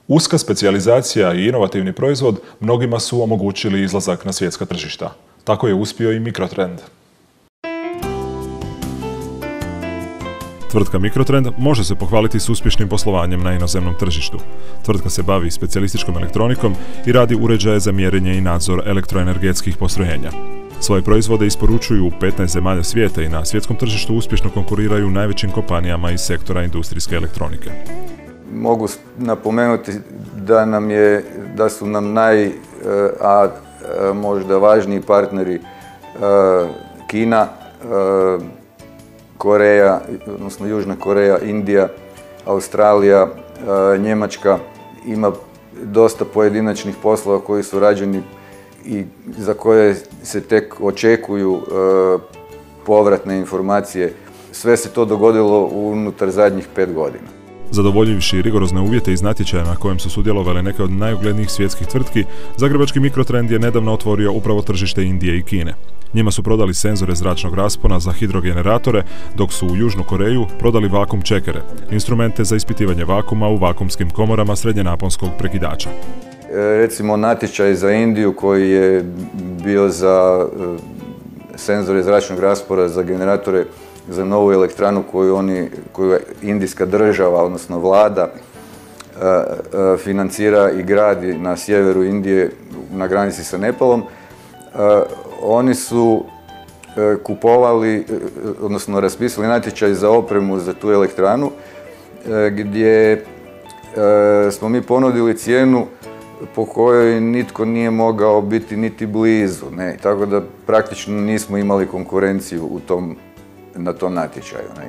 Uska specijalizacija i inovativni proizvod mnogima su omogućili izlazak na svjetska tržišta. Tako je uspio i Mikrotrend. Tvrtka Mikrotrend može se pohvaliti s uspješnim poslovanjem na inozemnom tržištu. Tvrtka se bavi specijalističkom elektronikom i radi uređaje za mjerenje i nadzor elektroenergetskih postrojenja. Svoje proizvode isporučuju u 15 zemalja svijeta i na svjetskom tržištu uspješno konkuriraju najvećim kompanijama iz sektora industrijske elektronike. Mogu napomenuti da su nam možda važniji partneri Kina, Koreja, odnosno Južna Koreja, Indija, Australija, Njemačka. Ima dosta pojedinačnih poslova koji su rađeni i za koje se tek očekuju povratne informacije. Sve se to dogodilo unutar zadnjih 5 godina. Zadovoljivši rigorozne uvjete iz natječaja na kojem su sudjelovale neke od najuglednijih svjetskih tvrtki, zagrebački Mikrotrend je nedavno otvorio upravo tržište Indije i Kine. Njima su prodali senzore zračnog raspona za hidrogeneratore, dok su u Južnu Koreju prodali vakum čekere, instrumente za ispitivanje vakuma u vakumskim komorama srednjenaponskog prekidača. Recimo natječaj za Indiju koji je bio za senzore zračnog raspona za generatore za novu elektranu koju indijska država, odnosno vlada, financira i gradi na sjeveru Indije na granici sa Nepalom. Oni su kupovali, odnosno raspisali natječaj za opremu za tu elektranu, gdje smo mi ponudili cijenu po kojoj nitko nije mogao biti niti blizu, ne? Tako da praktično nismo imali konkurenciju na tom natječaju. Ne?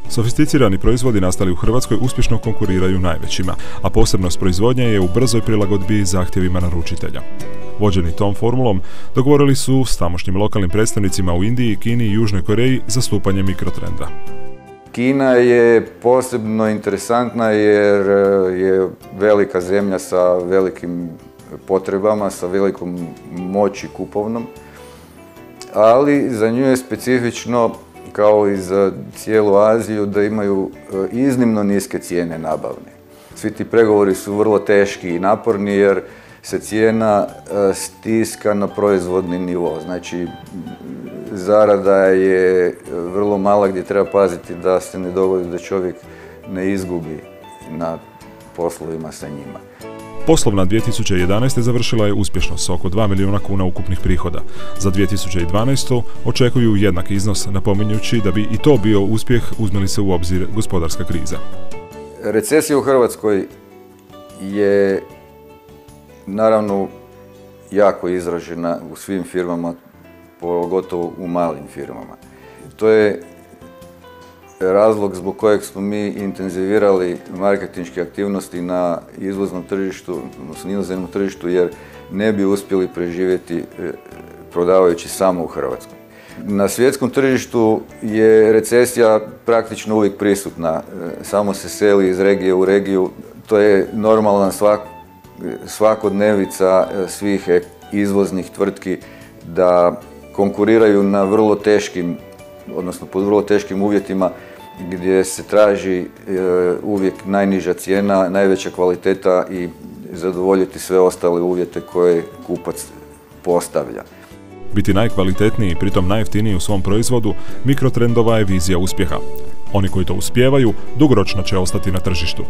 Sofisticirani proizvodi nastali u Hrvatskoj uspješno konkuriraju najvećima, a posebnost proizvodnje je u brzoj prilagodbi zahtjevima naručitelja. Vođeni tom formulom, dogovorili su s tamošnjim lokalnim predstavnicima u Indiji, Kini i Južnoj Koreji zastupanje Mikrotrenda. Kina je posebno interesantna jer je velika zemlja sa velikim potrebama, sa velikom moći kupovnom, ali za nju je specifično, kao i za cijelu Aziju, da imaju iznimno niske cijene nabavne. Svi ti pregovori su vrlo teški i naporni jer se cijena stiska na proizvodni nivo. Znači, zarada je vrlo mala gdje treba paziti da se ne dogodi da čovjek ne izgubi na poslovima sa njima. Poslovna 2011. završila je uspješno s oko 2 milijuna kuna ukupnih prihoda. Za 2012. očekuju jednak iznos, napominjući da bi i to bio uspjeh uzme li se u obzir gospodarska kriza. Recesija u Hrvatskoj je naravno jako izražena u svim firmama, pogotovo u malim firmama. To je razlog zbog kojeg smo mi intenzivirali marketinške aktivnosti na izvoznom tržištu, odnosno inozemnom tržištu, jer ne bi uspjeli preživjeti prodavajući samo u Hrvatskoj. Na svjetskom tržištu je recesija praktično uvijek prisutna, samo se seli iz regije u regiju. To je normalna svakodnevica svih izvoznih tvrtki da konkuriraju na vrlo teškim, odnosno pod vrlo teškim uvjetima gdje se traži uvijek najniža cijena, najveća kvaliteta i zadovoljiti sve ostale uvjete koje kupac postavlja. Biti najkvalitetniji i pritom najjeftiniji u svom proizvodu, Mikrotrendova je vizija uspjeha. Oni koji to uspijevaju, dugoročno će ostati na tržištu.